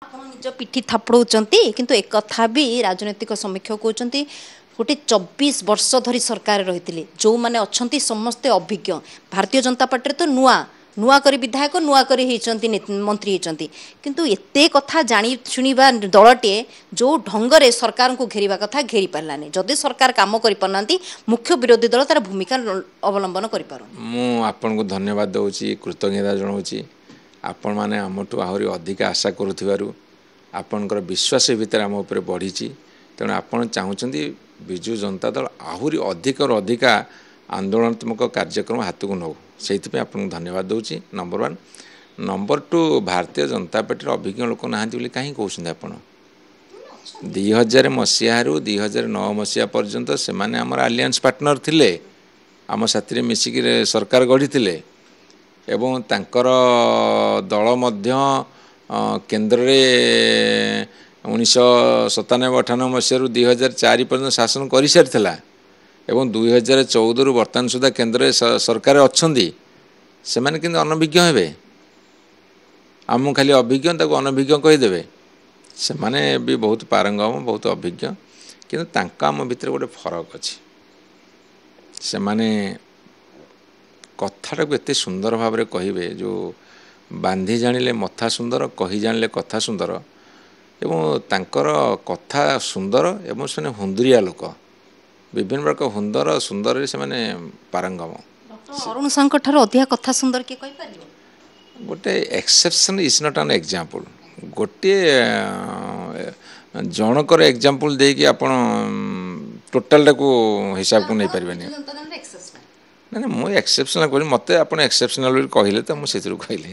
ଆପଣ ନିଜ ପିଠି ଥାପଡ଼ଉଛନ୍ତି କିନ୍ତୁ ଏକଥା ବି ରାଜନୈତିକ ସମୀକ୍ଷକ କହୁଛନ୍ତି ଗୋଟେ 24 ବର୍ଷ ଧରି ସରକାର ରହିଥିଲେ ଯେଉଁମାନେ ଅଛନ୍ତି ସମସ୍ତେ ଅଭିଜ୍ଞ। ଭାରତୀୟ ଜନତା ପାର୍ଟିରେ ତ ନୂଆ ନୂଆ କରି ବିଧାୟକ ନୂଆ କରି ହେଇଛନ୍ତି ମନ୍ତ୍ରୀ ହେଇଛନ୍ତି କିନ୍ତୁ ଏତେ କଥା ଜାଣି ଶୁଣିବା ଦଳଟିଏ ଯେଉଁ ଢଙ୍ଗରେ ସରକାରଙ୍କୁ ଘେରିବା କଥା ଘେରି ପାରିଲାନି। ଯଦି ସରକାର କାମ କରିପାରୁନାହାନ୍ତି ମୁଖ୍ୟ ବିରୋଧୀ ଦଳ ତାର ଭୂମିକା ଅବଲମ୍ବନ କରିପାରୁନି। ମୁଁ ଆପଣଙ୍କୁ ଧନ୍ୟବାଦ ଦେଉଛି, କୃତଜ୍ଞତା ଜଣାଉଛି। ଆପଣମାନେ ଆମଠୁ ଆହୁରି ଅଧିକ ଆଶା କରୁଥିବାରୁ ଆପଣଙ୍କର ବିଶ୍ୱାସ ଭିତରେ ଆମ ଉପରେ ବଢ଼ିଛି। ତେଣୁ ଆପଣ ଚାହୁଁଛନ୍ତି ବିଜୁ ଜନତା ଦଳ ଆହୁରି ଅଧିକରୁ ଅଧିକା ଆନ୍ଦୋଳନାତ୍ମକ କାର୍ଯ୍ୟକ୍ରମ ହାତକୁ ନେଉ, ସେଇଥିପାଇଁ ଆପଣଙ୍କୁ ଧନ୍ୟବାଦ ଦେଉଛି ନମ୍ବର 1। ନମ୍ବର 2, ଭାରତୀୟ ଜନତା ପାର୍ଟିର ଅଭିଜ୍ଞ ଲୋକ ନାହାନ୍ତି ବୋଲି କାହିଁ କହୁଛନ୍ତି ଆପଣ? 2000 ମସିହାରୁ 2009 ମସିହା ପର୍ଯ୍ୟନ୍ତ ସେମାନେ ଆମର ଆଲିଆନ୍ସ ପାର୍ଟନର ଥିଲେ, ଆମ ସାଥିରେ ମିଶିକି ସରକାର ଗଢ଼ିଥିଲେ ଏବଂ ତାଙ୍କର ଦଳ ମଧ୍ୟ କେନ୍ଦ୍ରରେ 1997-98 ମସିହାରୁ 2004 ପର୍ଯ୍ୟନ୍ତ ଶାସନ କରିସାରିଥିଲା ଏବଂ 2014ରୁ ବର୍ତ୍ତମାନ ସୁଦ୍ଧା କେନ୍ଦ୍ରରେ ସରକାର ଅଛନ୍ତି। ସେମାନେ କିନ୍ତୁ ଅନଭିଜ୍ଞ ହେବେ? ଆମକୁ ଖାଲି ଅଭିଜ୍ଞ ତାକୁ ଅନଭିଜ୍ଞ କହିଦେବେ? ସେମାନେ ବି ବହୁତ ପାରଙ୍ଗମ, ବହୁତ ଅଭିଜ୍ଞ, କିନ୍ତୁ ତାଙ୍କ ଆମ ଭିତରେ ଗୋଟେ ଫରକ ଅଛି। ସେମାନେ କଥାଟାକୁ ଏତେ ସୁନ୍ଦର ଭାବରେ କହିବେ, ଯେଉଁ ବାନ୍ଧି ଜାଣିଲେ ମଥା ସୁନ୍ଦର, କହି ଜାଣିଲେ କଥା ସୁନ୍ଦର, ଏବଂ ତାଙ୍କର କଥା ସୁନ୍ଦର ଏବଂ ସେମାନେ ହୁନ୍ଦରିଆ ଲୋକ, ବିଭିନ୍ନ ପ୍ରକାର ହୁନ୍ଦର ସୁନ୍ଦରରେ ସେମାନେ ପାରଙ୍ଗମ। ଅରୁଣ ସାଙ୍କ ଠାରୁ ଅଧିକା କଥା ସୁନ୍ଦର କିଏ କହିପାରିବ? ଗୋଟେ ଏକ୍ସେପସନ୍ ଇଜ୍ ନଟ୍ ଆନ୍ ଏକ୍ଜାମ୍ପଲ୍। ଗୋଟିଏ ଜଣକର ଏକ୍ଜାମ୍ପଲ୍ ଦେଇକି ଆପଣ ଟୋଟାଲଟାକୁ ହିସାବକୁ ନେଇପାରିବେନି। ନା ମୁଁ ଏକ୍ସେପସନାଲ୍ କହିଲି, ମୋତେ ଆପଣ ଏକ୍ସେପସନାଲ୍ ବୋଲି କହିଲେ ତ ମୁଁ ସେଥିରୁ କହିଲି।